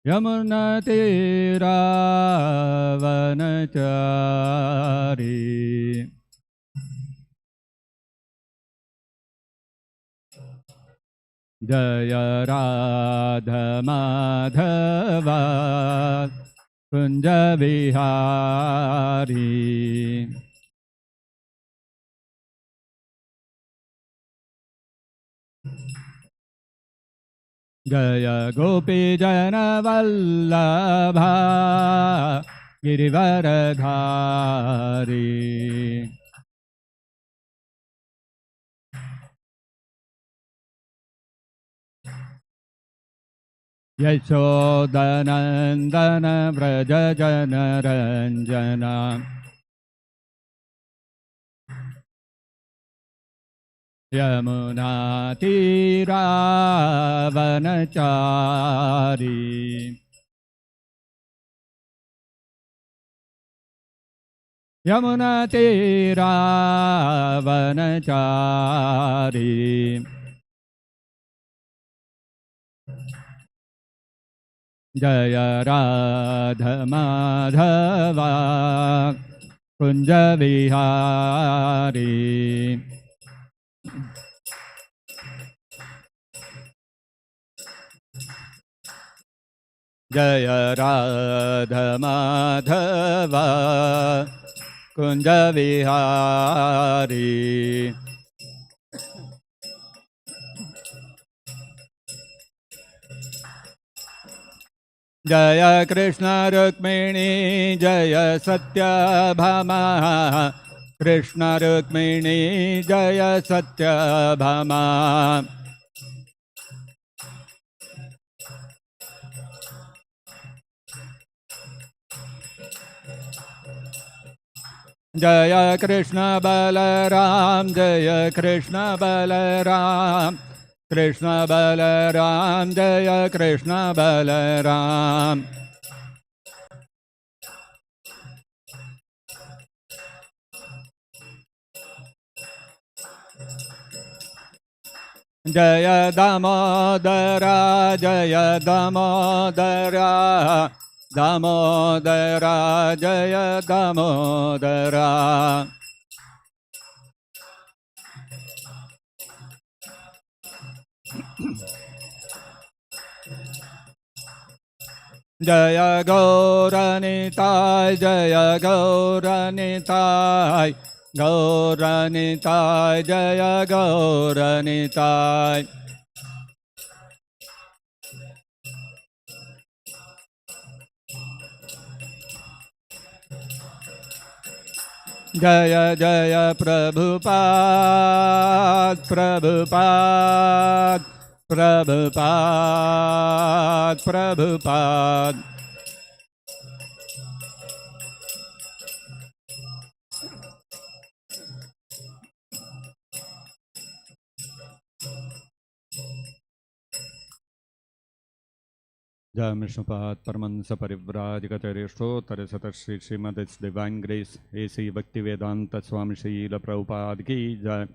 यमुनतीरावनचारी जय राधा माधवा कुंज विहारी जय गोपी जन वल्लभा गिरिवरधारी यशोदनंदन व्रज जन रंजना यमुना तीरावनचारी यमुना तीरावनचारी जय राधा माधवा कुंज विहारी जय राधा माधवा कुंज विहारी जय कृष्ण रुक्मिणी जय सत्यभामा कृष्ण रुक्मिणी जय सत्यभामा जय कृष्ण बलराम जय कृष्ण बलराम कृष्ण बलराम जय कृष्ण बलराम जय दामोदरा जय दामोदरा दामोदरा जय दामोदरा जय गौरनिताय जय गौरनिताय गौरनिताय जय गौरनिताय जय जय प्रभुपाद प्रभुपाद प्रभुपाद प्रभुपाद जय विष्णुपाद परमंस परिव्राजकतरेष्ठोत्तर सत Shri Srimad divine grace AC Bhakti वेदांत स्वामी श्रील प्रभुपाद की जय।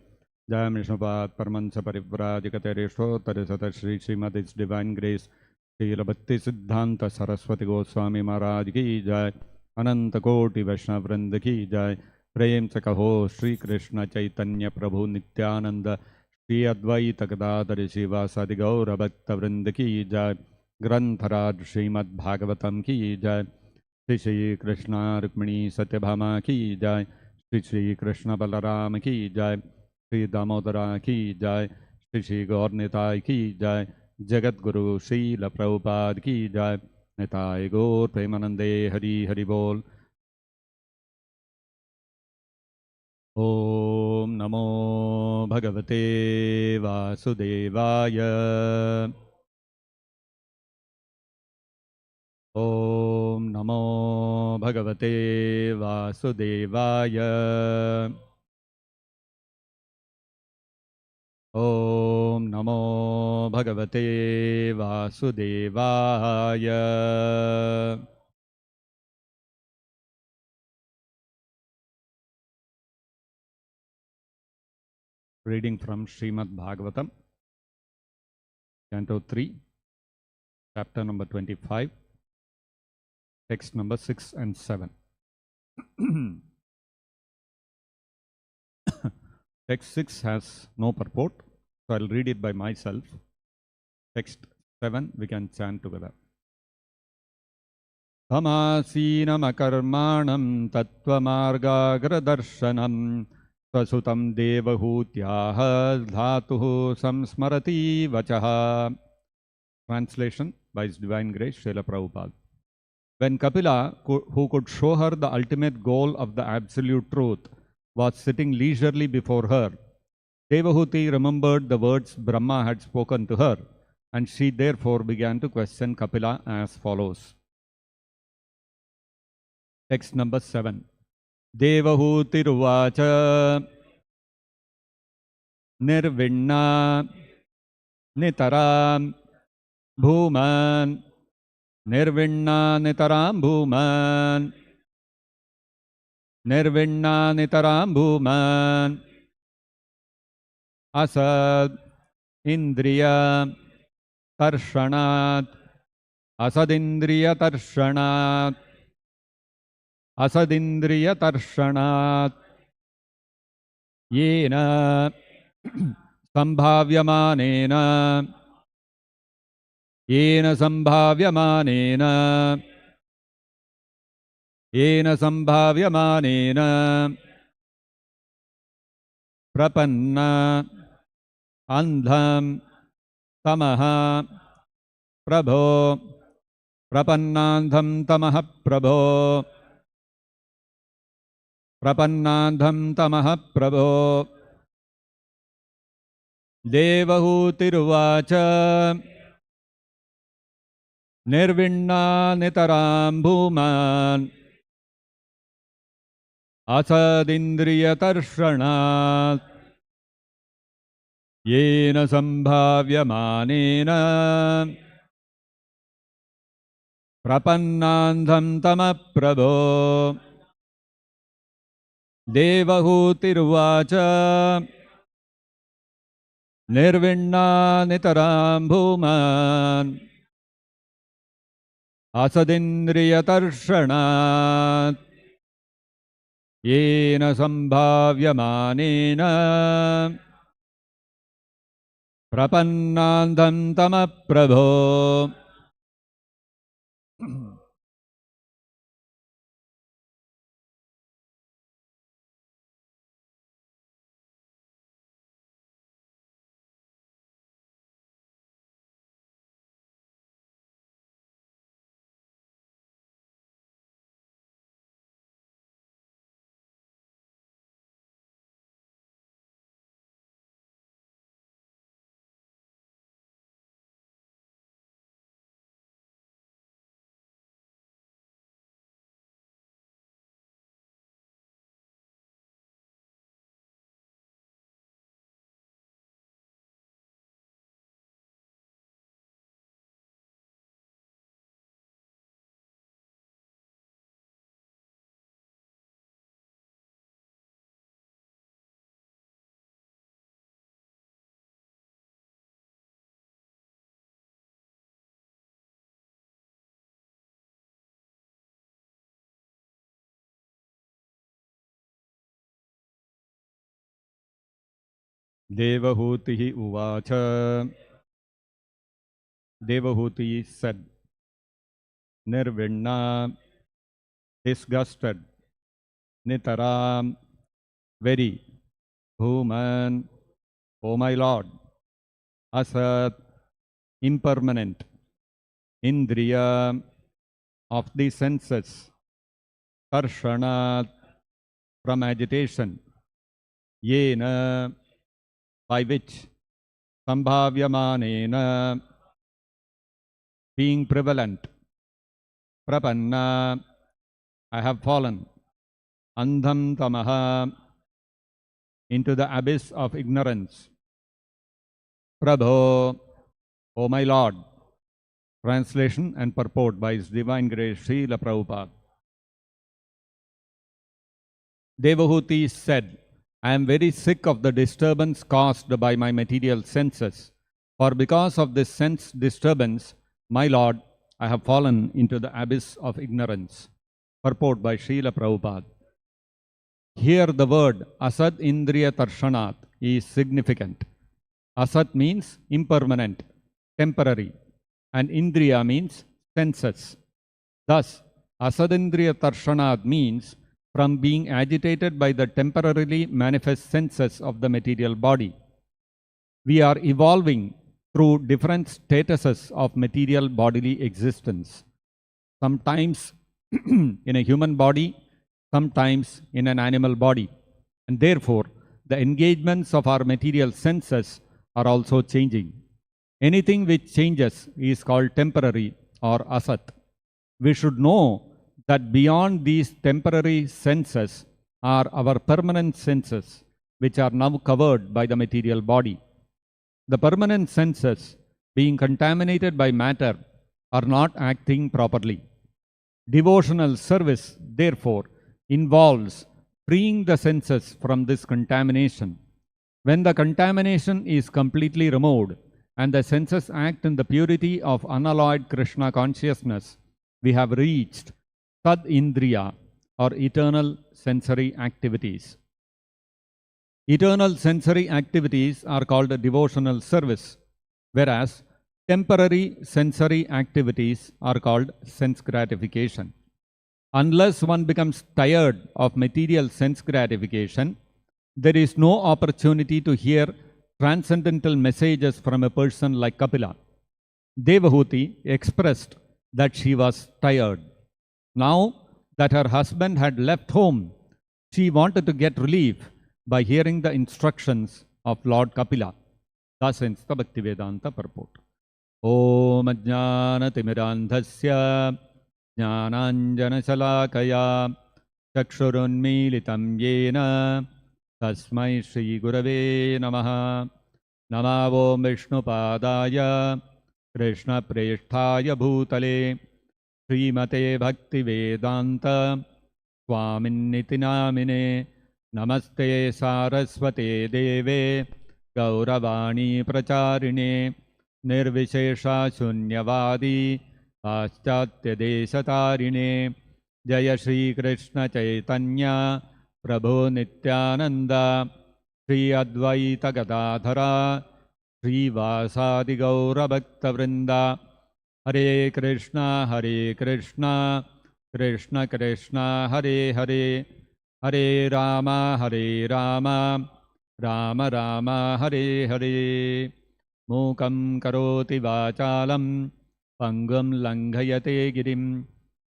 जय विष्णुपाद परमंस परिव्राजकतरेष्ठोत्तर सत श्री श्रीमद डिवाइन ग्रेस श्रील भक्ति सिद्धांत सरस्वती गोस्वामी महाराज की जय। अनंत कोटि वैष्णव वृंद की जय। प्रेम से कहो श्री कृष्ण चैतन्य प्रभु नित्यानंद श्री अद्वैत गदाधर शिवासादि गौर भक्त वृंद की जय। ग्रंथराज श्रीमद्-भागवतम की जय। श्री श्री कृष्ण रुक्मिणी सत्यभामा की जय। श्री श्री कृष्ण बलराम की जय। श्री दामोदरा की जय। श्री श्री गौर निताय की जय। जगत गुरु श्रील प्रभुपाद की जय। निताय गौर प्रेमानंदे हरि हरि बोल। ओम नमो भगवते वासुदेवाय। ओम नमो भगवते वासुदेवाय। ओम नमो भगवते वासुदेवाय। Reading from Srimad-Bhagavatam, Canto 3, Chapter number 25, Text number 6 and 7. Text 6 has no purport, so I'll read it by myself. Text 7 we can chant together. Tamasinam akarmanam tattvamargagradarshanam Swasutam devahutyaha dhatuhu samsmarati vachaha. Translation by His Divine Grace, Srila Prabhupada. When Kapila, who could show her the ultimate goal of the absolute truth, was sitting leisurely before her, Devahuti remembered the words Brahma had spoken to her, and she therefore began to question Kapila as follows. Text number 7. Devahutirvacha nirvinna nitaram bhuman nirvinna nitaram bhuman nirvinna nitaram bhuman Asad indriya tarshanat asadindriya tarshanat Asadindriya tarshanat yena sambhavyamanena yena sambhavyamanena yena sambhavyamanena prapanna andham tamaha prabho prapannandham tamaha prabho Prapannandham tamaha prabho Devahutirvacha nirvinna nitaram bhuman Asadindriya tarshanat yena sambhavyamanena Prapannandham tamaha prabho Devahutirvacha nirvinna nitaram bhuman asadindriya tarshanat yena sambhavyamanena prapannandham tamaha prabho. Devahutihi uvacha. Devahuti said, Nirvinna, disgusted, Nitaram, very, Bhuman, O my Lord, Asad, impermanent, Indriya, of the senses, Tarshanat, from agitation, Yena, by which, Sambhavyamanena, being prevalent, Prapanna, I have fallen, Andham tamaha, into the abyss of ignorance. Prabho, O my Lord. Translation and purport by His Divine Grace, Srila Prabhupada. Devahuti said, I am very sick of the disturbance caused by my material senses. For because of this sense disturbance, my Lord, I have fallen into the abyss of ignorance. Purport by Srila Prabhupada. Here the word Asad Indriya Tarshanat is significant. Asat means impermanent, temporary, and Indriya means senses. Thus, Asadindriya Tarshanat means from being agitated by the temporarily manifest senses of the material body. We are evolving through different statuses of material bodily existence. Sometimes in a human body, sometimes in an animal body. And therefore, the engagements of our material senses are also changing. Anything which changes is called temporary or asat. We should know that beyond these temporary senses are our permanent senses, which are now covered by the material body. The permanent senses, being contaminated by matter, are not acting properly. Devotional service, therefore, involves freeing the senses from this contamination. When the contamination is completely removed and the senses act in the purity of unalloyed Krishna consciousness, we have reached Sad Indriya or eternal sensory activities. Eternal sensory activities are called devotional service, whereas temporary sensory activities are called sense gratification. Unless one becomes tired of material sense gratification, there is no opportunity to hear transcendental messages from a person like Kapila. Devahuti expressed that she was tired. Now that her husband had left home, she wanted to get relief by hearing the instructions of Lord Kapila. Thus ends the Bhaktivedanta purport. Om Ajnana Timirandhasya Jnananjana Chakshurunmilitam Yena Tasmai Shri Gurave Namaha. Namavo Vishnupadaya Krishna Presthaya Bhutale Srimate Bhaktivedanta Swaminiti Namine Namaste Saraswate Deve Gauravani Pracharine Nirvishesha Shunyavadi Paschatya Deshatarine Jaya Shri Krishna Chaitanya Prabhu Nityananda Shri Advaita Gadadhara Shri Vasadi Gaura Bhakta Vrinda Hare Krishna Krishna Krishna Hare Hare Hare Rama Rama Rama Hare Hare Mukam Karoti Vachalam Pangam Langhayate Girim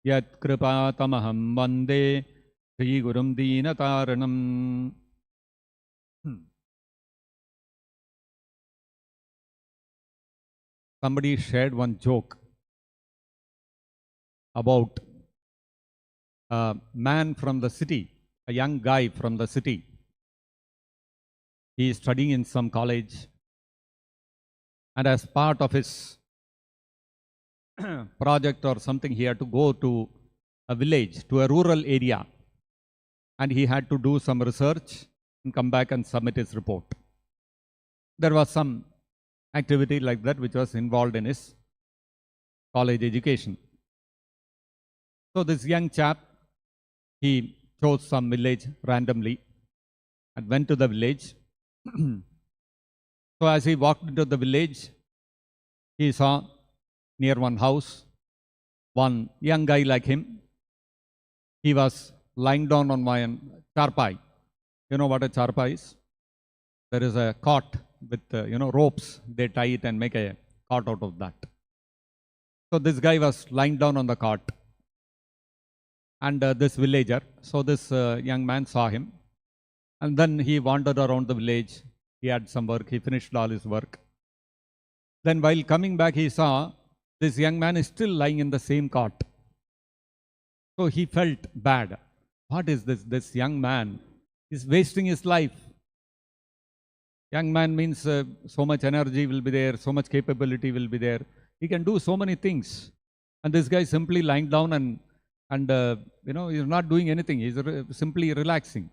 Yat Kripatamaham Vande Sri Gurum Deenataranam. Somebody shared one joke about a man from the city, a young guy from the city. He is studying in some college, and as part of his project or something, he had to go to a village, to a rural area, and he had to do some research and come back and submit his report. There was some activity like that which was involved in his college education. So this young chap, he chose some village randomly and went to the village. So as he walked into the village, he saw near one house one young guy like him. He was lying down on one charpai. You know what a charpai is? There is a cot with ropes. They tie it and make a cot out of that. So this guy was lying down on the cot, and this villager, so this young man saw him, and then he wandered around the village. He had some work. He finished all his work. Then while coming back, he saw this young man is still lying in the same cot. So he felt bad. What is this? This young man is wasting his life. Young man means so much energy will be there, so much capability will be there. He can do so many things. And this guy is simply lying down and he's not doing anything. He's simply relaxing.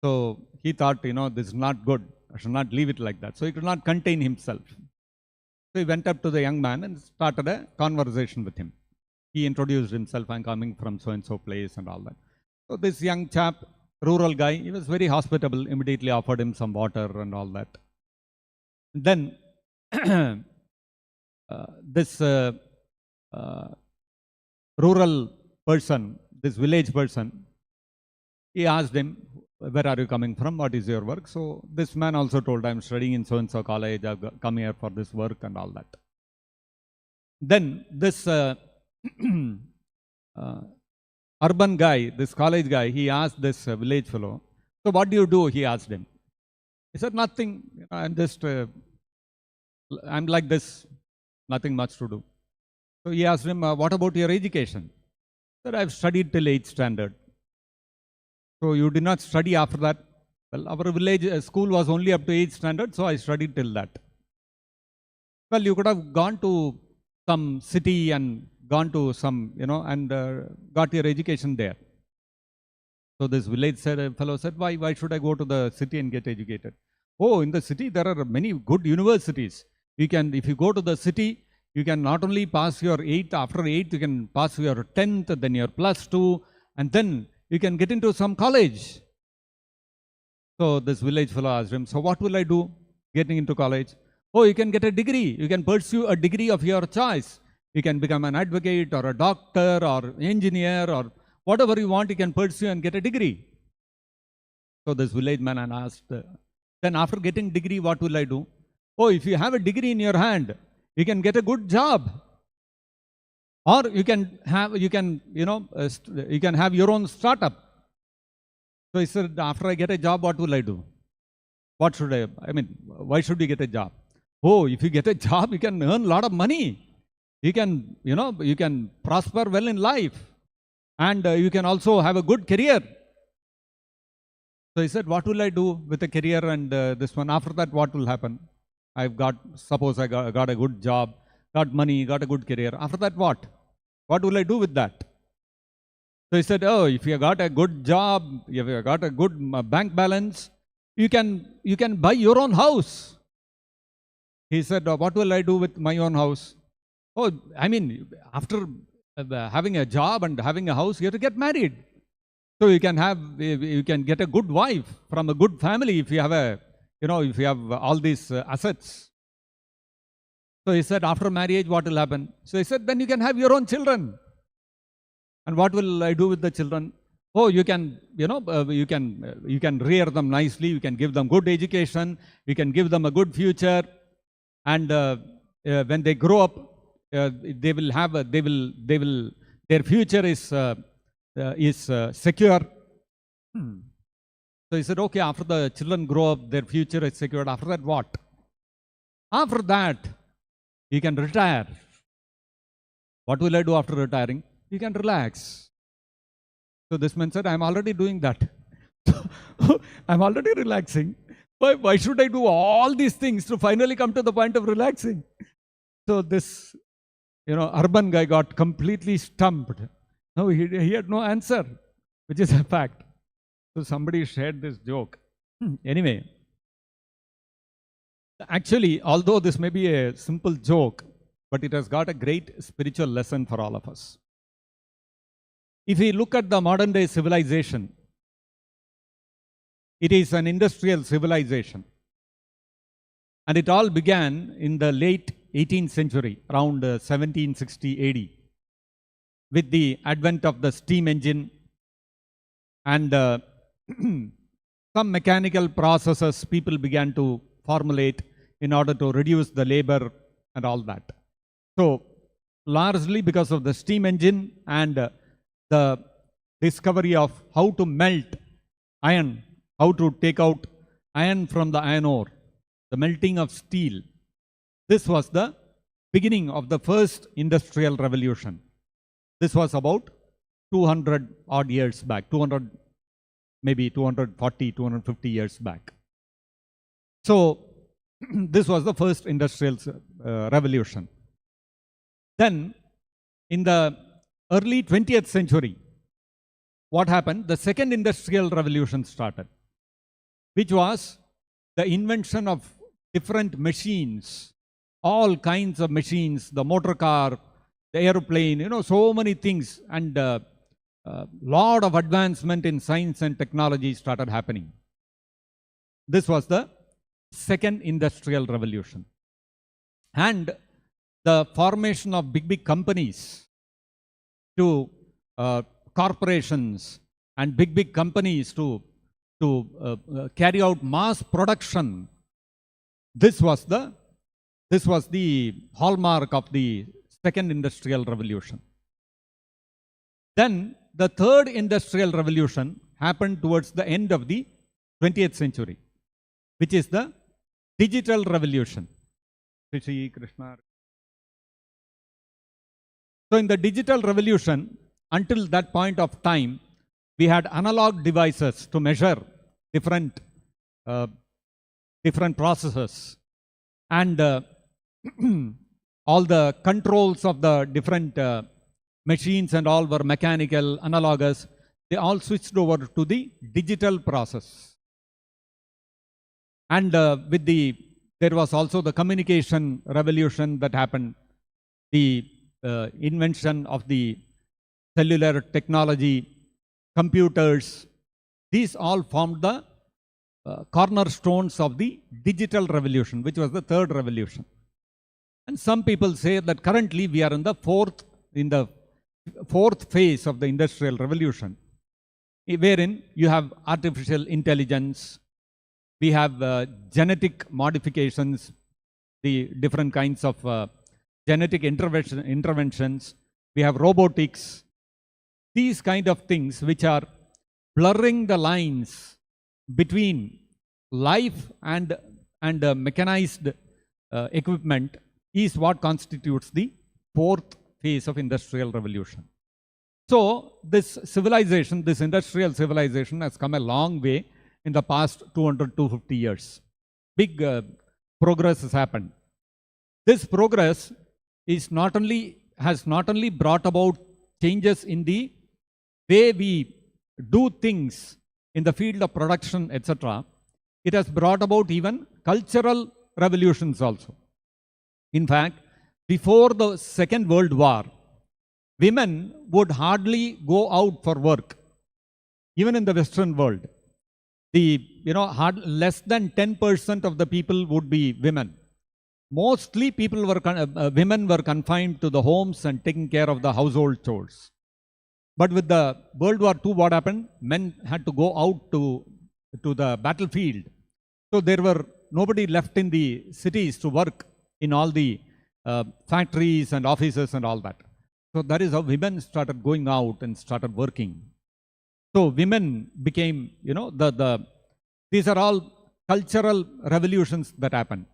So he thought, this is not good. I should not leave it like that. So he could not contain himself. So he went up to the young man and started a conversation with him. He introduced himself, I'm coming from so-and-so place and all that. So this young chap, rural guy, he was very hospitable, immediately offered him some water and all that. Then this rural person, this village person, he asked him, where are you coming from? What is your work? So this man also told, I'm studying in so-and-so college, I've come here for this work and all that. Then this urban guy, this college guy, he asked this village fellow, so what do you do? He asked him. He said, nothing, I'm just, I'm like this, nothing much to do. So he asked him, what about your education? He said, I've studied till 8th standard. So you did not study after that? Well, our village school was only up to 8th standard, so I studied till that. Well, you could have gone to some city and gone to some, and got your education there. So this village fellow said, why should I go to the city and get educated? Oh, in the city there are many good universities. If you go to the city, you can not only pass your 8th, after 8th you can pass your 10th, then your plus 2, and then you can get into some college. So this village fellow asked him, so what will I do getting into college? Oh, you can get a degree. You can pursue a degree of your choice. You can become an advocate or a doctor or engineer or whatever you want, you can pursue and get a degree. So this village man asked, then after getting degree, what will I do? Oh, if you have a degree in your hand, you can get a good job. Or you can have your own startup. So he said, after I get a job, what will I do? What should why should we get a job? Oh, if you get a job, you can earn a lot of money. You can, you can prosper well in life. And you can also have a good career. So he said, what will I do with a career and this one? After that, what will happen? Suppose I got a good job, got money, got a good career. After that, what? What will I do with that? So he said, oh, if you got a good job, if you got a good bank balance, you can buy your own house. He said, what will I do with my own house? Oh, after having a job and having a house, you have to get married. So you can get a good wife from a good family if you have if you have all these assets. So he said, after marriage, what will happen? So he said, then you can have your own children. And what will I do with the children? Oh, you can rear them nicely. You can give them good education. You can give them a good future. And when they grow up, their future is secure. So he said, okay, after the children grow up, their future is secured. After that, what? After that, you can retire. What will I do after retiring? You can relax. So this man said, I'm already doing that. I'm already relaxing. Why should I do all these things to finally come to the point of relaxing? So this, urban guy got completely stumped. No, he had no answer, which is a fact. So somebody shared this joke. Anyway, actually, although this may be a simple joke, but it has got a great spiritual lesson for all of us. If we look at the modern day civilization, it is an industrial civilization. And it all began in the late 18th century, around 1760 AD, with the advent of the steam engine and some mechanical processes people began to formulate in order to reduce the labor and all that. So, largely because of the steam engine and the discovery of how to melt iron, how to take out iron from the iron ore, the melting of steel. This was the beginning of the first industrial revolution. This was about 200 odd years back, maybe 240, 250 years back. So, this was the first industrial revolution. Then, in the early 20th century, what happened? The second industrial revolution started. which was the invention of different machines, all kinds of machines, the motor car, the aeroplane, so many things, and lot of advancement in science and technology started happening. This was the second industrial revolution. And the formation of big companies to corporations and big companies to carry out mass production. This was the hallmark of the second industrial revolution. Then the third industrial revolution happened towards the end of the 20th century, which is the digital revolution. Krishna. So in the digital revolution, until that point of time, we had analog devices to measure different processes, and all the controls of the different machines and all were mechanical, analogous. They all switched over to the digital process. And there was also the communication revolution that happened, the invention of the cellular technology, computers. These all formed the cornerstones of the digital revolution, which was the third revolution. And some people say that currently we are in the fourth phase of the industrial revolution, wherein you have artificial intelligence, we have genetic modifications, the different kinds of genetic interventions, we have robotics, these kind of things which are blurring the lines between life and mechanized equipment is what constitutes the fourth phase of industrial revolution. So this civilization, this industrial civilization has come a long way in the past 200-250 years. Big progress has happened. This progress has not only brought about changes in the way we do things in the field of production, etc. It has brought about even cultural revolutions also. In fact, before the Second World War, women would hardly go out for work, even in the Western world. Less than 10% of the people would be women. Mostly women were confined to the homes and taking care of the household chores. But with the World War II, what happened? Men had to go out to the battlefield. So there were nobody left in the cities to work in all the factories and offices and all that. So that is how women started going out and started working. So women became, these are all cultural revolutions that happened.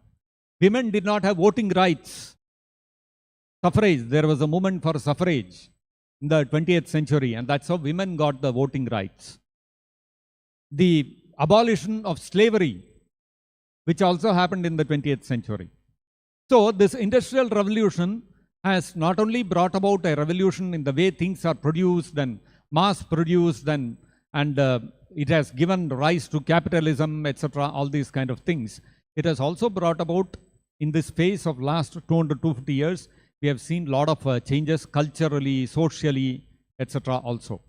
Women did not have voting rights. Suffrage, there was a movement for suffrage in the 20th century, and that's how women got the voting rights. The abolition of slavery, which also happened in the 20th century. So this industrial revolution has not only brought about a revolution in the way things are produced and mass produced, and it has given rise to capitalism, etc., all these kind of things. It has also brought about, in this phase of last 200-250 years, we have seen a lot of changes culturally, socially, etc. also.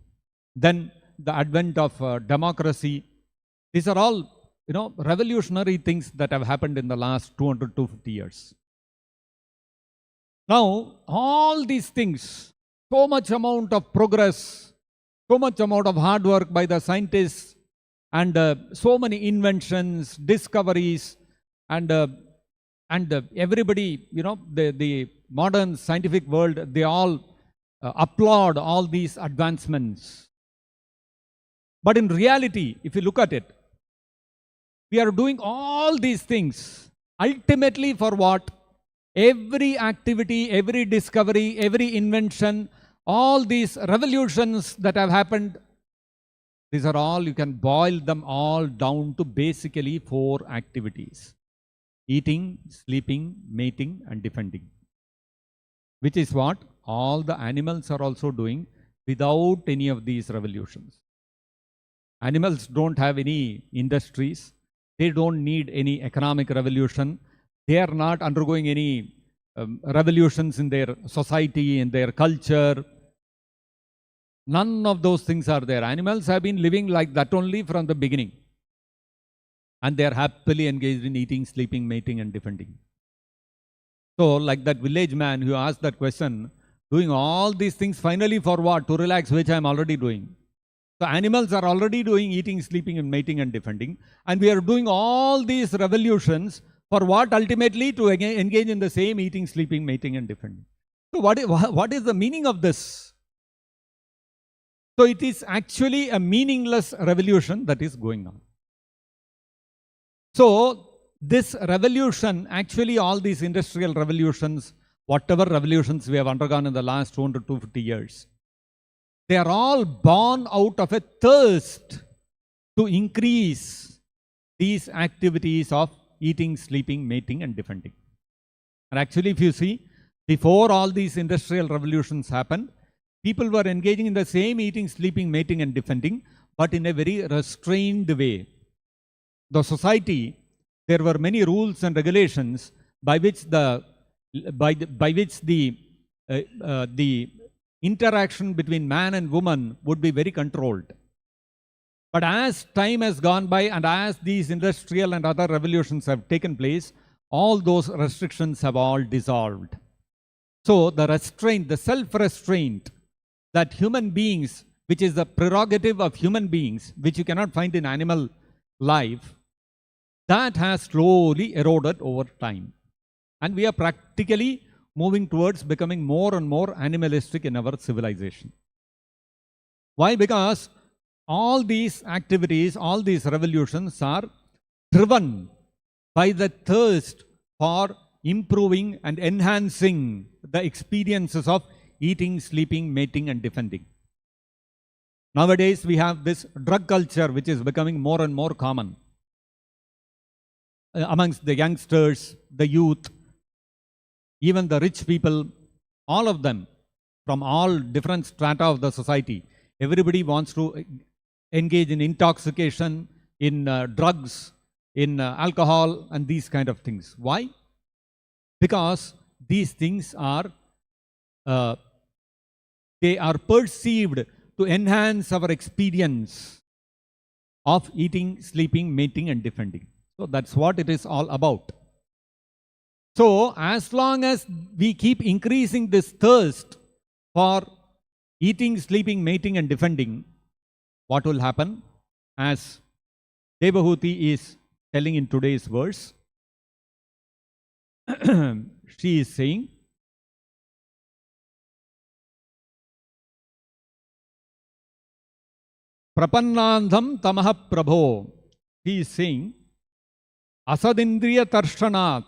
Then the advent of democracy. These are all, revolutionary things that have happened in the last 200-250 years. Now, all these things, so much amount of progress, so much amount of hard work by the scientists, and so many inventions, discoveries, and everybody, the modern scientific world, they all applaud all these advancements. But in reality, if you look at it, we are doing all these things ultimately for what? Every activity, every discovery, every invention, all these revolutions that have happened, these are all, you can boil them all down to basically 4 activities: eating, sleeping, mating, and defending. Which is what all the animals are also doing without any of these revolutions. Animals don't have any industries. They don't need any economic revolution. They are not undergoing any revolutions in their society, in their culture. None of those things are there. Animals have been living like that only from the beginning. And they are happily engaged in eating, sleeping, mating, and defending. So, like that village man who asked that question, doing all these things finally for what? To relax, which I am already doing. So, animals are already doing eating, sleeping, and mating, and defending. And we are doing all these revolutions for what? Ultimately to engage in the same eating, sleeping, mating, and defending. So, what is the meaning of this? So, it is actually a meaningless revolution that is going on. So, this revolution, actually all these industrial revolutions, whatever revolutions we have undergone in the last 200 to 250 years, they are all born out of a thirst to increase these activities of eating, sleeping, mating, and defending. And actually, if you see, before all these industrial revolutions happened, people were engaging in the same eating, sleeping, mating, and defending, but in a very restrained way. The society, there were many rules and regulations by which the interaction between man and woman would be very controlled. But as time has gone by and as these industrial and other revolutions have taken place, all those restrictions have all dissolved. So the restraint, the self-restraint that human beings, which is the prerogative of human beings, which you cannot find in animal life, that has slowly eroded over time. And we are practically moving towards becoming more and more animalistic in our civilization. Why? Because all these activities, all these revolutions are driven by the thirst for improving and enhancing the experiences of eating, sleeping, mating, and defending. Nowadays, we have this drug culture which is becoming more and more common amongst the youngsters, the youth, even the rich people, all of them, from all different strata of the society. Everybody wants to engage in intoxication, in drugs, in alcohol, and these kind of things. Why? Because these things are, they are perceived to enhance our experience of eating, sleeping, mating, and defending. So that's what it is all about. So as long as we keep increasing this thirst for eating, sleeping, mating, and defending, what will happen? As Devahuti is telling in today's verse, she is saying, Prapannandham tamaha prabho. He is saying, Asadindriya tarshanat,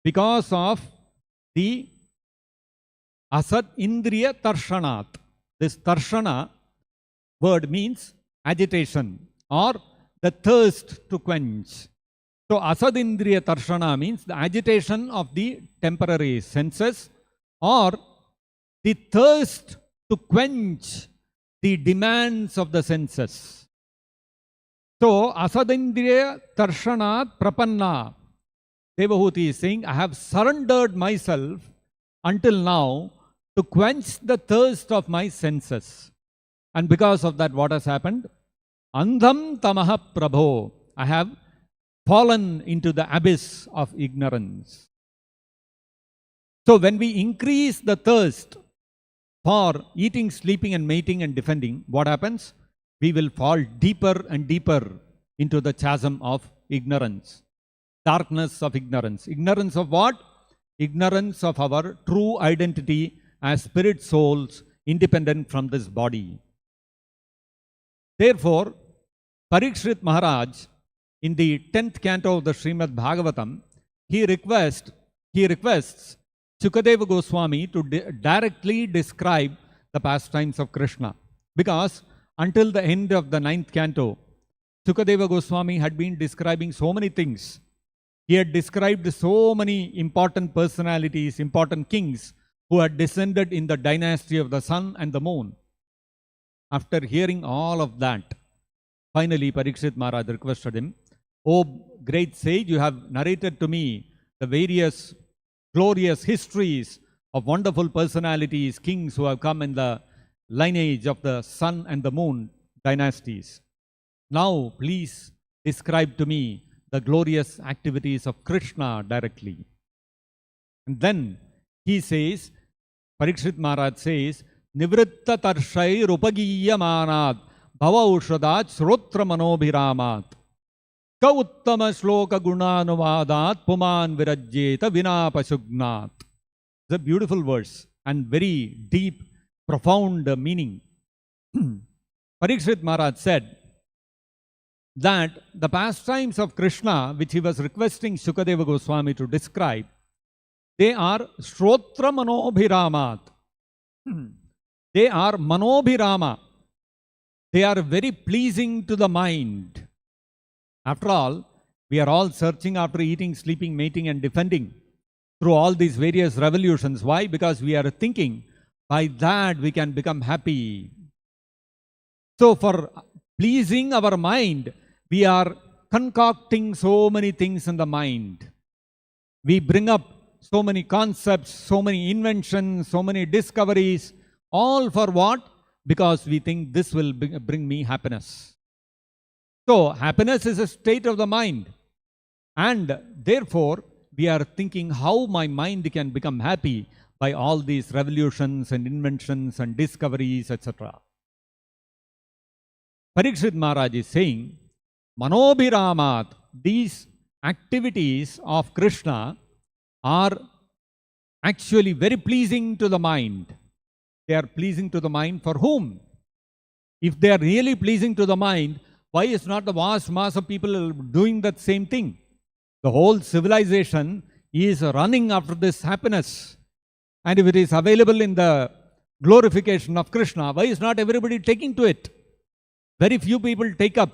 because of the Asad Indriya tarshanat. This tarshana word means agitation or the thirst to quench. So Asad Indriya tarshana means the agitation of the temporary senses or the thirst to quench the demands of the senses. So, Asadindriya Tarshanat Prapanna. Devahuti is saying, I have surrendered myself until now to quench the thirst of my senses. And because of that, what has happened? Andham tamaha prabho. I have fallen into the abyss of ignorance. So, when we increase the thirst for eating, sleeping, and mating and defending, what happens? We will fall deeper and deeper into the chasm of ignorance, darkness of ignorance. Ignorance of what? Ignorance of our true identity as spirit souls independent from this body. Therefore, Parikhit Maharaj, in the 10th canto of the Srimad-Bhagavatam, he requests Sukadeva Goswami to directly describe the pastimes of Krishna. Because until the end of the 9th canto, Sukadeva Goswami had been describing so many things. He had described so many important personalities, important kings who had descended in the dynasty of the sun and the moon. After hearing all of that, Finally, Parikhit Maharaj requested him, "O great sage, you have narrated to me the various glorious histories of wonderful personalities, kings who have come in the lineage of the sun and the moon dynasties. Now, please describe to me the glorious activities of Krishna directly." And then he says, Parikhit Maharaj says, "Nivritta tarshai rupagiyamanat bhavaushradat shrotra manobhiramat ka uttama shloka gunanuvadat puman virajyeta vinapasugnat." It's a beautiful verse and very deep, profound meaning. Parikhit Maharaj said that the pastimes of Krishna, which he was requesting Shukadeva Goswami to describe, they are Shrotra Manobhiramat. They are Manobhirama. They are very pleasing to the mind. After all, we are all searching after eating, sleeping, mating and defending through all these various revolutions. Why? Because we are thinking by that we can become happy. So for pleasing our mind, we are concocting so many things in the mind. We bring up so many concepts, so many inventions, so many discoveries, all for what? Because we think this will bring me happiness. So happiness is a state of the mind, and therefore we are thinking how my mind can become happy by all these revolutions and inventions and discoveries, etc. Parikhit Maharaj is saying, Manobhiramat, these activities of Krishna are actually very pleasing to the mind. They are pleasing to the mind for whom? If they are really pleasing to the mind, why is not the vast mass of people doing that same thing? The whole civilization is running after this happiness. And if it is available in the glorification of Krishna, why is not everybody taking to it? Very few people take up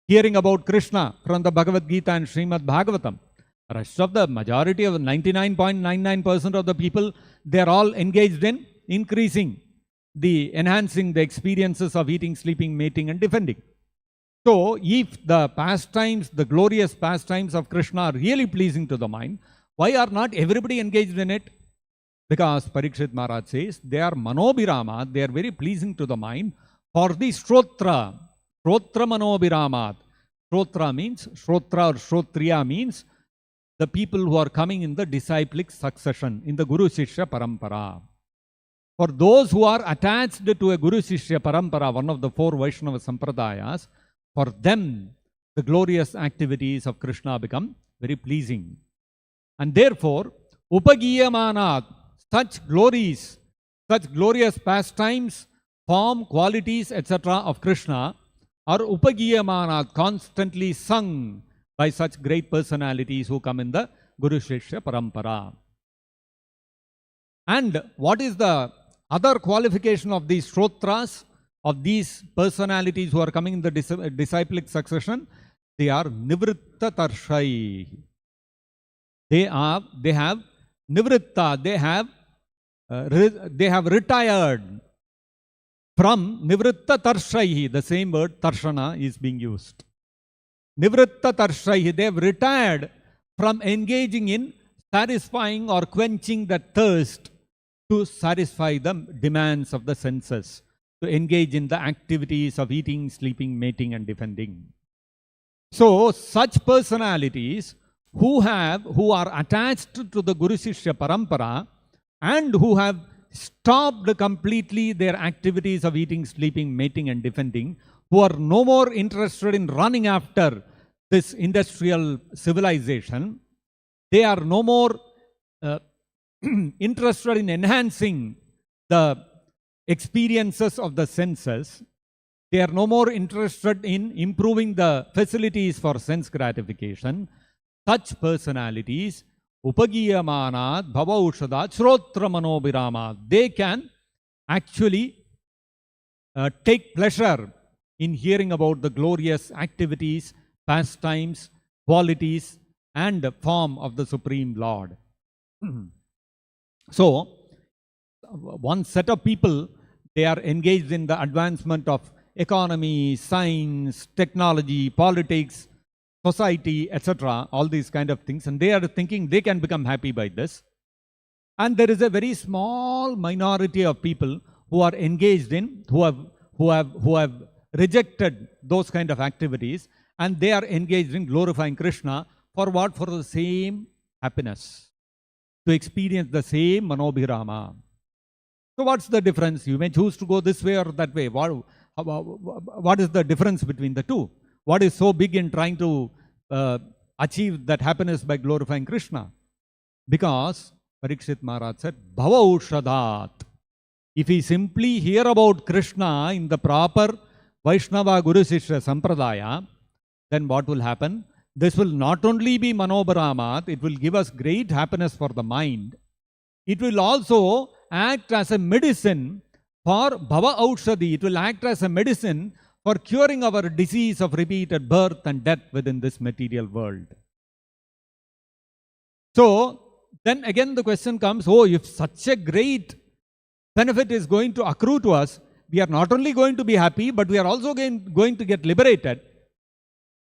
hearing about Krishna from the Bhagavad-gita and Srimad-Bhagavatam. The rest of the majority of 99.99% of the people, they are all engaged in enhancing the experiences of eating, sleeping, mating and defending. So, if the pastimes, the glorious pastimes of Krishna are really pleasing to the mind, why are not everybody engaged in it? Because Parikhit Maharaj says, they are manobhirama, they are very pleasing to the mind for the shrotra. Shrotra manobhiramat. Shrotra means, shrotra or shrotriya means the people who are coming in the disciplic succession, in the Guru Shishya Parampara. For those who are attached to a Guru Shishya Parampara, one of the four Vaishnava Sampradayas, for them the glorious activities of Krishna become very pleasing. And therefore, Upagiyamanat, such glories, such glorious pastimes, form, qualities, etc. of Krishna are Upagiyamanat, constantly sung by such great personalities who come in the Guru Shishya Parampara. And what is the other qualification of these Shrotras, of these personalities who are coming in the disciplic succession? They are Nivritta Tarshai. They have Nivritta, they have retired from Nivritta Tarshai. The same word Tarshana is being used. Nivritta Tarshai, they have retired from engaging in satisfying or quenching the thirst to satisfy the demands of the senses, to engage in the activities of eating, sleeping, mating and defending. So, such personalities who are attached to the Guru Shishya Parampara and who have stopped completely their activities of eating, sleeping, mating and defending, who are no more interested in running after this industrial civilization, they are no more interested in enhancing the experiences of the senses, they are no more interested in improving the facilities for sense gratification. Such personalities, Upagiyamanat, Bhavaushada, Shrotra Manobhirama, they can actually take pleasure in hearing about the glorious activities, pastimes, qualities and form of the Supreme Lord. So, one set of people, they are engaged in the advancement of economy, science, technology, politics, society, etc., all these kind of things, and they are thinking they can become happy by this. And there is a very small minority of people who are engaged in, who have rejected those kind of activities, and they are engaged in glorifying Krishna for what? For the same happiness, to experience the same manobhirama. So what's the difference? You may choose to go this way or that way. What is the difference between the two? What is so big in trying to achieve that happiness by glorifying Krishna? Because Parikhit Maharaj said, Bhava Ushadat. If we simply hear about Krishna in the proper Vaishnava Guru Sishya Sampradaya, then what will happen? This will not only be Manobharamat, it will give us great happiness for the mind. It will also act as a medicine for Bhava Aushadhi. It will act as a medicine for curing our disease of repeated birth and death within this material world. So, then again the question comes, oh, if such a great benefit is going to accrue to us, we are not only going to be happy, but we are also going to get liberated.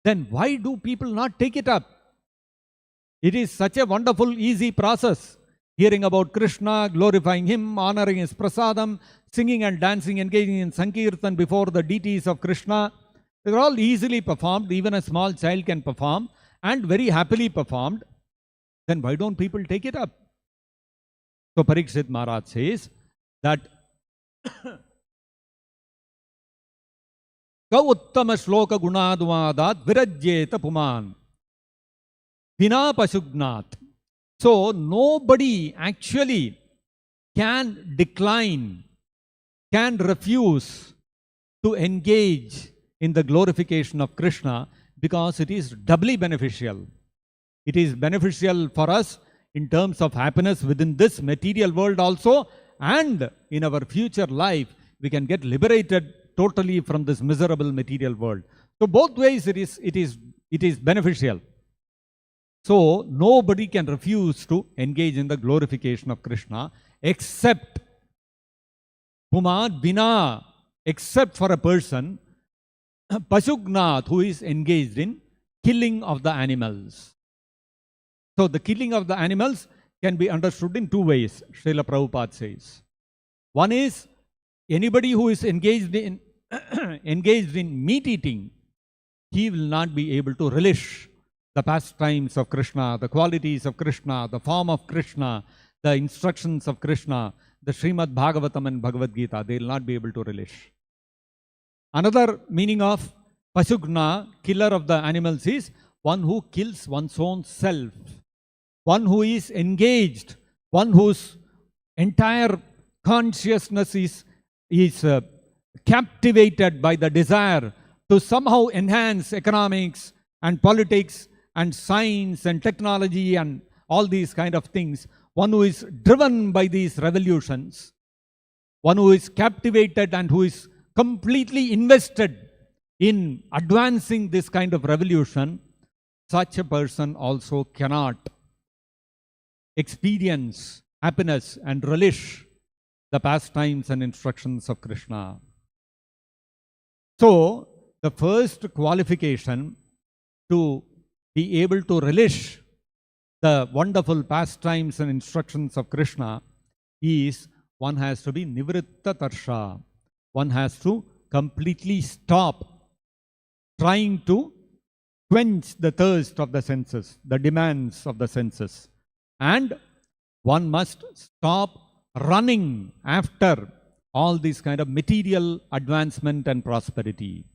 Then why do people not take it up? It is such a wonderful, easy process. Hearing about Krishna, glorifying Him, honoring His prasadam, singing and dancing, engaging in Sankirtan before the deities of Krishna. They are all easily performed. Even a small child can perform, and very happily performed. Then why don't people take it up? So Parikhit Maharaj says that Ka uttama shloka gunadvadat virajyeta puman vina pashugnat. So nobody actually can decline, can refuse to engage in the glorification of Krishna, because it is doubly beneficial. It is beneficial for us in terms of happiness within this material world also, and in our future life we can get liberated totally from this miserable material world. So both ways it is beneficial. So nobody can refuse to engage in the glorification of Krishna except Pumad Vina, except for a person Pashugnat, who is engaged in killing of the animals. So the killing of the animals can be understood in two ways, Srila Prabhupada says. One is anybody who is engaged in meat eating, he will not be able to relish the pastimes of Krishna, the qualities of Krishna, the form of Krishna, the instructions of Krishna, the Srimad-Bhagavatam and Bhagavad-gita. They will not be able to relish. Another meaning of Pashugna, killer of the animals, is one who kills one's own self. One who is engaged, one whose entire consciousness is captivated by the desire to somehow enhance economics and politics and science and technology and all these kind of things. One who is driven by these revolutions, one who is captivated and who is completely invested in advancing this kind of revolution, such a person also cannot experience happiness and relish the pastimes and instructions of Krishna. So, the first qualification to be able to relish the wonderful pastimes and instructions of Krishna is one has to be nivritta tarsha. One has to completely stop trying to quench the thirst of the senses, the demands of the senses. And one must stop running after all these kind of material advancement and prosperity.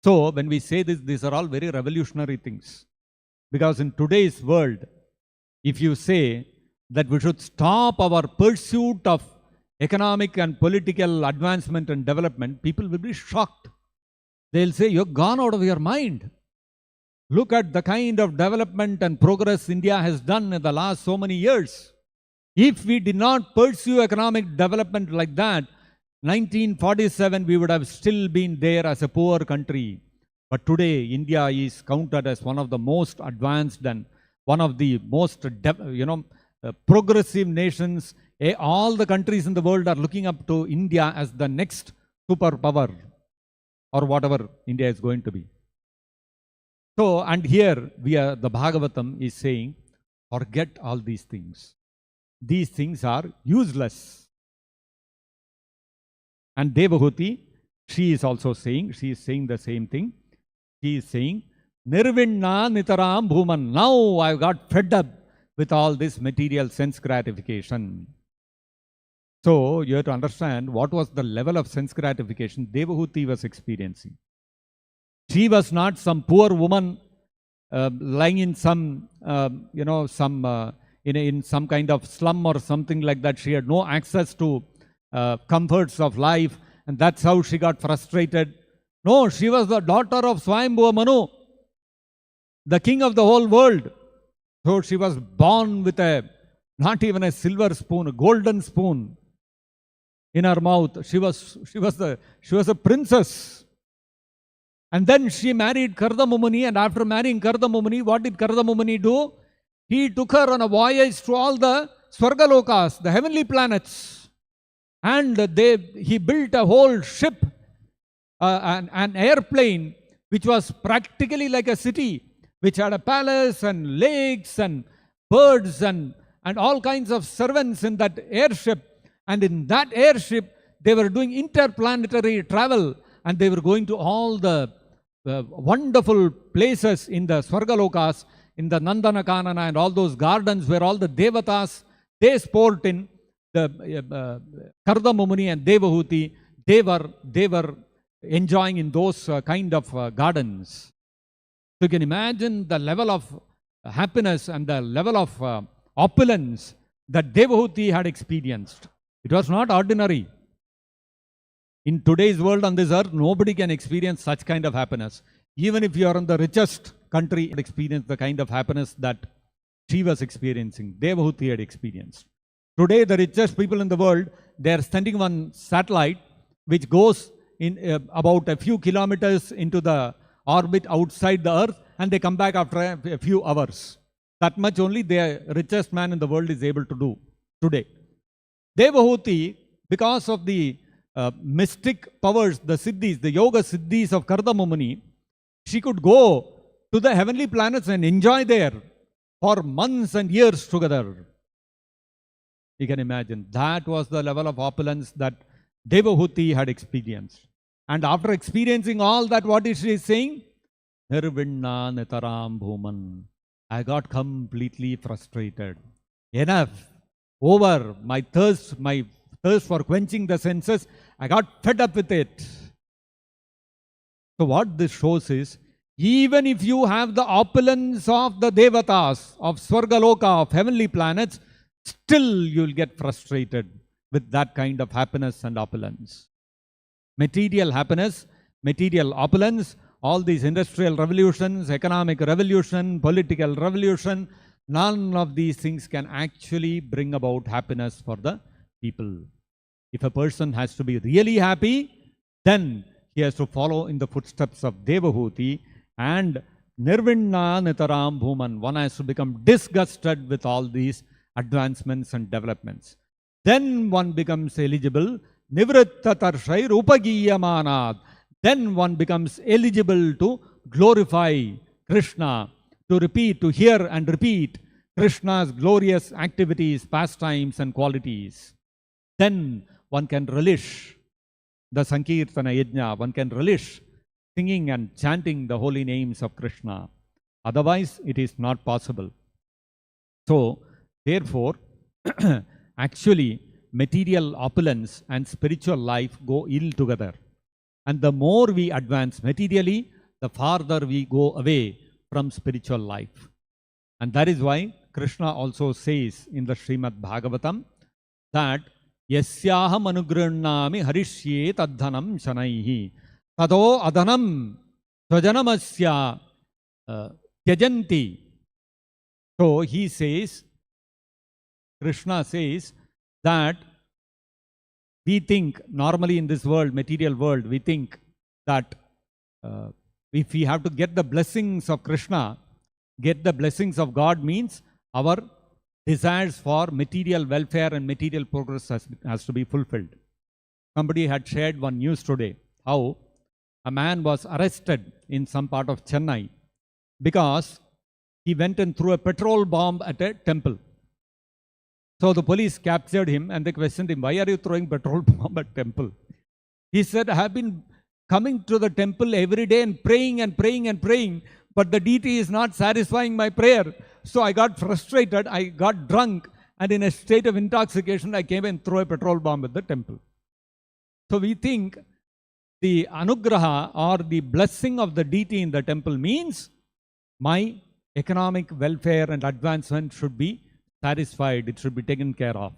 So when we say this, these are all very revolutionary things. Because in today's world, if you say that we should stop our pursuit of economic and political advancement and development, people will be shocked. They'll say, you're gone out of your mind. Look at the kind of development and progress India has done in the last so many years. If we did not pursue economic development like that, 1947 we would have still been there as a poor country. But today India is counted as one of the most advanced and one of the most progressive nations. All the countries in the world are looking up to India as the next superpower. or whatever India is going to be. So, and here the Bhagavatam is saying, forget all these things. These things are useless. And Devahuti, she is also saying, she is saying the same thing. She is saying, Nirvinna nitaram bhuman. Now I've got fed up with all this material sense gratification. So you have to understand what was the level of sense gratification Devahuti was experiencing. She was not some poor woman lying in some, in some kind of slum or something like that. She had no access to comforts of life, and that's how she got frustrated. No, she was the daughter of Swayambhuva Manu, the king of the whole world. So she was born with not even a silver spoon, a golden spoon in her mouth. She was a princess. And then she married Kardamumuni, and after marrying Kardamumuni, what did Kardamumuni do? He took her on a voyage to all the Swargalokas, the heavenly planets. And he built a whole ship, an airplane, which was practically like a city, which had a palace and lakes and birds and all kinds of servants in that airship. And in that airship, they were doing interplanetary travel, and they were going to all the wonderful places in the Swargalokas, in the Nandana Kanana and all those gardens where all the Devatas, they sport in. The Kardamumuni and Devahuti, they were enjoying in those kind of gardens. So you can imagine the level of happiness and the level of opulence that Devahuti had experienced. It was not ordinary. In today's world on this earth, nobody can experience such kind of happiness. Even if you are in the richest country, experience the kind of happiness that she was experiencing, Devahuti had experienced. Today, the richest people in the world, they are sending one satellite which goes in about a few kilometers into the orbit outside the earth, and they come back after a few hours. That much only the richest man in the world is able to do today. Devahuti, because of the mystic powers, the siddhis, the yoga siddhis of Kardamumuni, she could go to the heavenly planets and enjoy there for months and years together. You can imagine, that was the level of opulence that Devahuti had experienced. And after experiencing all that, what is she saying? Nirvinna nitaram bhuman. I got completely frustrated. Enough. Over. My thirst for quenching the senses, I got fed up with it. So what this shows is, even if you have the opulence of the Devatas, of Swargaloka, of heavenly planets, still you will get frustrated with that kind of happiness and opulence. Material happiness, material opulence, all these industrial revolutions, economic revolution, political revolution, none of these things can actually bring about happiness for the people. If a person has to be really happy, then he has to follow in the footsteps of Devahuti and Nirvinna nitaram bhuman. One has to become disgusted with all these advancements and developments. Then one becomes eligible. Nivritta tarshai rupagiyamanad. Then one becomes eligible to glorify Krishna, to repeat, to hear and repeat Krishna's glorious activities, pastimes and qualities. Then one can relish the Sankirtana Yajna, one can relish singing and chanting the holy names of Krishna. Otherwise, it is not possible. So, therefore, actually, material opulence and spiritual life go ill together. And the more we advance materially, the farther we go away from spiritual life. And that is why Krishna also says in the Srimad-Bhagavatam that Yasyaham anugrannami harishye tadhanam shanaihi tado adhanam svajanamasya tyajanti. So he says, Krishna says that we think, normally in this world, material world, we think that if we have to get the blessings of Krishna, get the blessings of God means our desires for material welfare and material progress has to be fulfilled. Somebody had shared one news today, how a man was arrested in some part of Chennai because he went and threw a petrol bomb at a temple. So the police captured him and they questioned him, why are you throwing petrol bomb at temple? He said, I have been coming to the temple every day and praying and praying and praying, but the deity is not satisfying my prayer. So I got frustrated, I got drunk, and in a state of intoxication, I came and threw a petrol bomb at the temple. So we think the anugraha or the blessing of the deity in the temple means my economic welfare and advancement should be satisfied, it should be taken care of.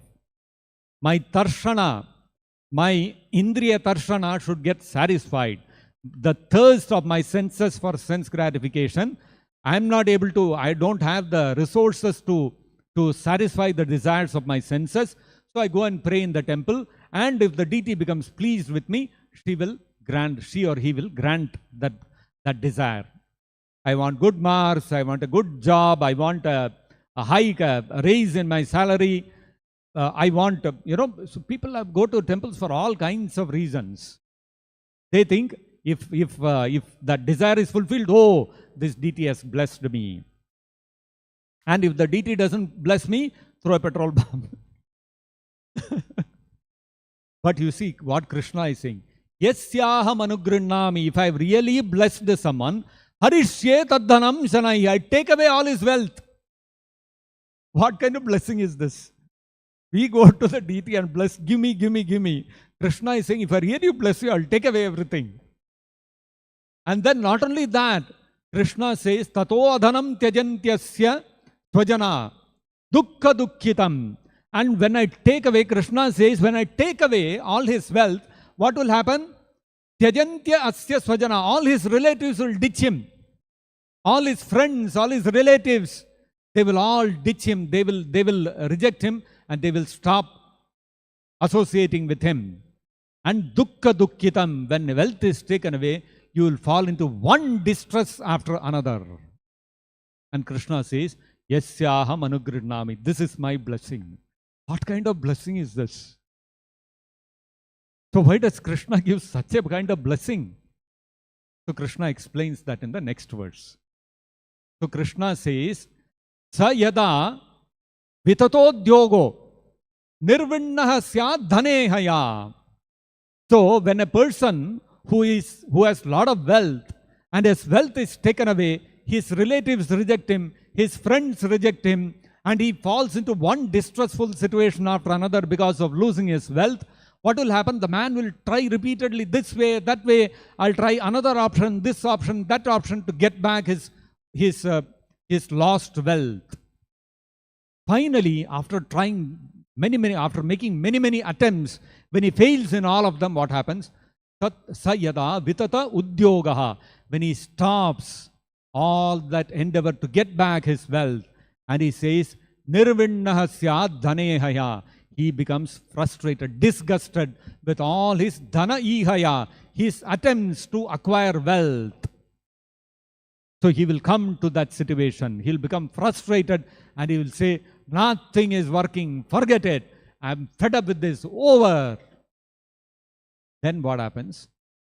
My tarshana, my indriya tarshana should get satisfied. The thirst of my senses for sense gratification, I am not able to, I don't have the resources to satisfy the desires of my senses. So I go and pray in the temple, and if the deity becomes pleased with me, she or he will grant that desire. I want good marks, I want a good job, I want a hike, a raise in my salary. I want, so people go to temples for all kinds of reasons. They think if that desire is fulfilled, oh, this deity has blessed me. And if the deity doesn't bless me, throw a petrol bomb. But you see what Krishna is saying. Yasyaham anugrinnami. If I have really blessed someone, harishye tadhanam shanai. I take away all his wealth. What kind of blessing is this? We go to the deity and bless, give me, give me, give me. Krishna is saying, if I really bless you, I'll take away everything. And then not only that, Krishna says, tato adhanam tyajantyasya svajana dukkha dukkhitam. And when I take away, Krishna says, when I take away all his wealth, what will happen? Tyajantya asya svajana. All his relatives will ditch him. All his friends, all his relatives, they will all ditch him. They will reject him and they will stop associating with him. And dukkha dukkhitam. When wealth is taken away, you will fall into one distress after another. And Krishna says, yasyaham anugrihnami. This is my blessing. What kind of blessing is this? So why does Krishna give such a kind of blessing? So Krishna explains that in the next verse. So Krishna says, sa yada vitatodyogo nirvinnaha syad dhanehaya. So when a person who has lot of wealth and his wealth is taken away, his relatives reject him, his friends reject him, and he falls into one distressful situation after another because of losing his wealth, what will happen? The man will try repeatedly this way, that way. I'll try another option, this option, that option to get back his lost wealth. Finally, after trying after making many attempts, when he fails in all of them, what happens? Sa yada vitata udyogaha. When he stops all that endeavor to get back his wealth, and he says, nirvinnaha syad dhanehaya. He becomes frustrated, disgusted with all his dhana ihaya, his attempts to acquire wealth. So he will come to that situation. He'll become frustrated and he will say, nothing is working, forget it. I'm fed up with this, over. Then what happens?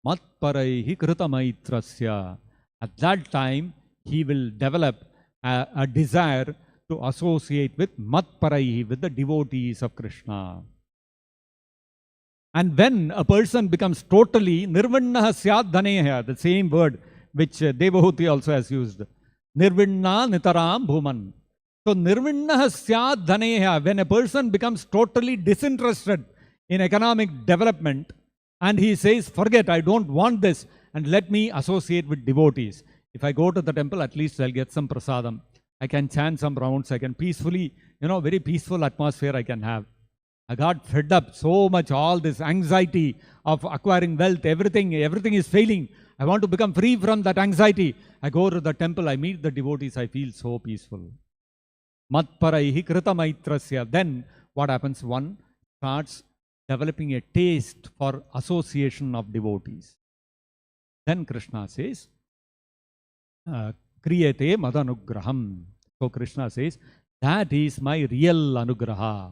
Mat paraihi krita maitrasya. At that time, he will develop a desire to associate with matparaihi, with the devotees of Krishna. And when a person becomes totally nirvinnaha syad dhaneha, the same word which Devahuti also has used, nirvinna nitaram bhuman. So nirvinnaha syad dhaneha, when a person becomes totally disinterested in economic development and he says, forget, I don't want this, and let me associate with devotees. If I go to the temple, at least I'll get some prasadam. I can chant some rounds, I can peacefully, very peaceful atmosphere I can have. I got fed up so much, all this anxiety of acquiring wealth, everything is failing. I want to become free from that anxiety. I go to the temple, I meet the devotees, I feel so peaceful. Matparaihi krita maitrasya. Then what happens? One starts developing a taste for association of devotees. Then Krishna says, kriyate madanugraham. So Krishna says, that is my real anugraha,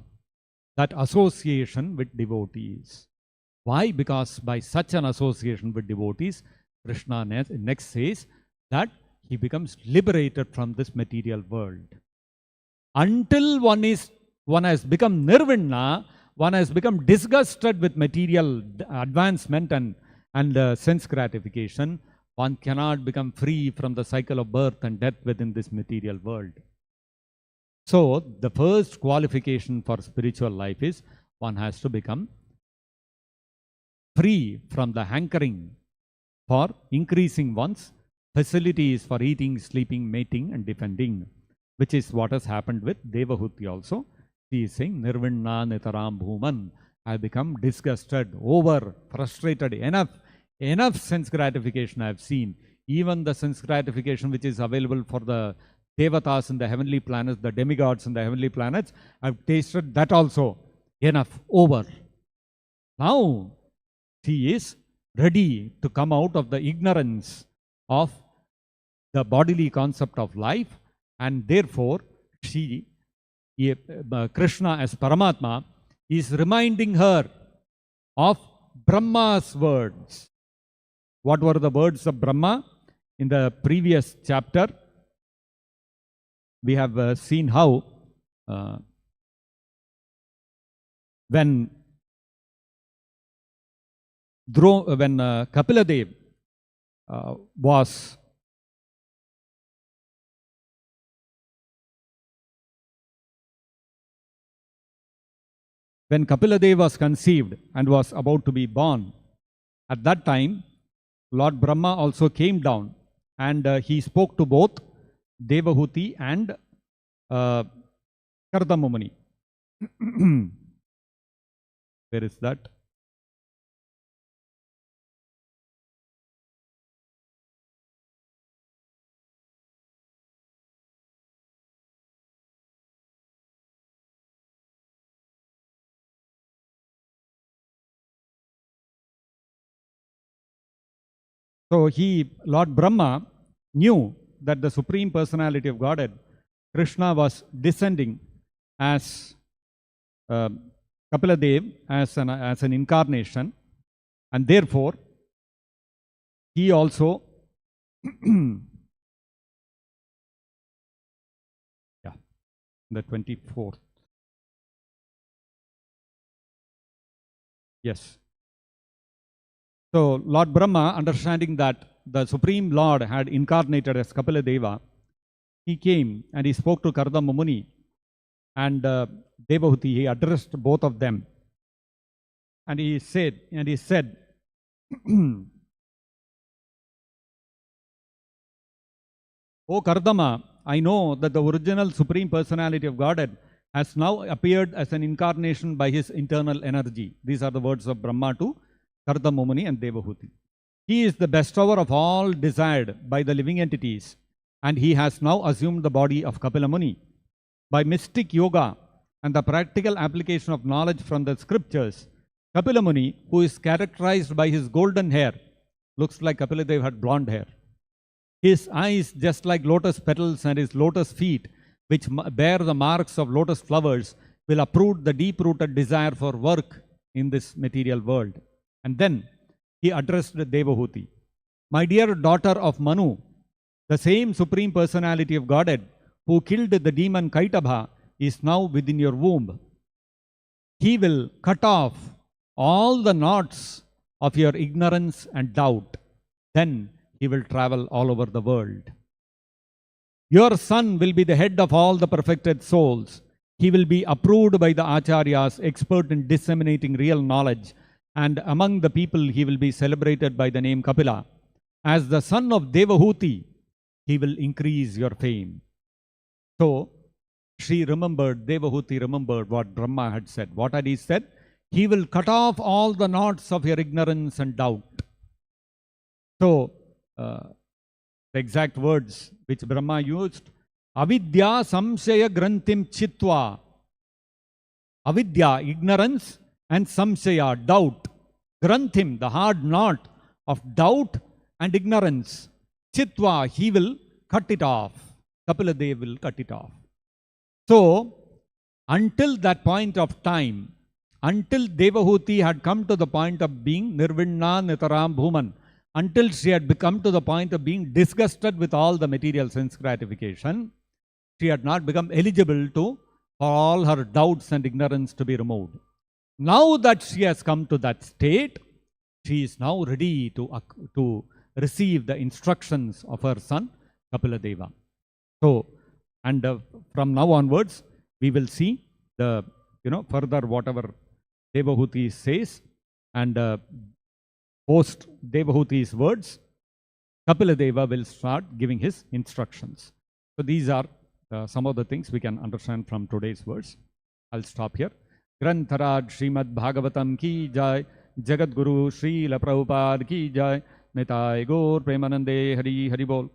that association with devotees. Why? Because by such an association with devotees, Krishna next says that he becomes liberated from this material world. Until one has become nirvana, one has become disgusted with material advancement and sense gratification, one cannot become free from the cycle of birth and death within this material world. So, the first qualification for spiritual life is one has to become free from the hankering for increasing one's facilities for eating, sleeping, mating and defending, which is what has happened with Devahuti also. She is saying, Nirvinna Nitaram Bhuman. I have become disgusted, frustrated, enough sense gratification I have seen. Even the sense gratification which is available for the Devatas in the heavenly planets, the demigods in the heavenly planets, I have tasted that also. Enough, over. Now, she is ready to come out of the ignorance of the bodily concept of life, and therefore, Krishna as Paramatma is reminding her of Brahma's words. What were the words of Brahma? In the previous chapter, we have seen how when Kapila was was conceived and was about to be born, at that time, Lord Brahma also came down and he spoke to both Devahuti and Kardama Muni. Where is that? So Lord Brahma knew that the Supreme Personality of Godhead, Krishna, was descending as Kapila as an incarnation, and therefore he also the 24th. Yes. So, Lord Brahma, understanding that the Supreme Lord had incarnated as Kapila Deva, he came and he spoke to Kardama Muni and Devahuti. He addressed both of them. And he said, O Kardama, I know that the original Supreme Personality of Godhead has now appeared as an incarnation by his internal energy. These are the words of Brahma to Kardama Muni and Devahuti. He is the bestower of all desired by the living entities, and he has now assumed the body of Kapila Muni. By mystic yoga and the practical application of knowledge from the scriptures, Kapila Muni, who is characterized by his golden hair, looks like Kapila Deva had blonde hair. His eyes just like lotus petals and his lotus feet, which bear the marks of lotus flowers, will uproot the deep-rooted desire for work in this material world. And then he addressed Devahuti. My dear daughter of Manu, the same Supreme Personality of Godhead who killed the demon Kaitabha is now within your womb. He will cut off all the knots of your ignorance and doubt. Then he will travel all over the world. Your son will be the head of all the perfected souls. He will be approved by the Acharyas, expert in disseminating real knowledge, and among the people he will be celebrated by the name Kapila. As the son of Devahuti, he will increase your fame. So, Devahuti remembered what Brahma had said. What had he said? He will cut off all the knots of your ignorance and doubt. So, the exact words which Brahma used, avidya samshaya grantim chitva. Avidya, ignorance, and samshaya, doubt. Granthim, the hard knot of doubt and ignorance. Chitva, he will cut it off. Kapila Deva will cut it off. So, until that point of time, until Devahuti had come to the point of being Nirvinna Nitaram Bhuman, until she had become to the point of being disgusted with all the material sense gratification, she had not become eligible for all her doubts and ignorance to be removed. Now that she has come to that state, she is now ready to receive the instructions of her son Kapiladeva. So, and from now onwards, we will see the further whatever Devahuti says, and post Devahuti's words, Kapiladeva will start giving his instructions. So these are some of the things we can understand from today's verse. I'll stop here. Grantharaj Srimad-Bhagavatam ki jai, Jagadguru Srila Prabhupada ki jai, Nitai Gaur Premanande Hari Hari Bol.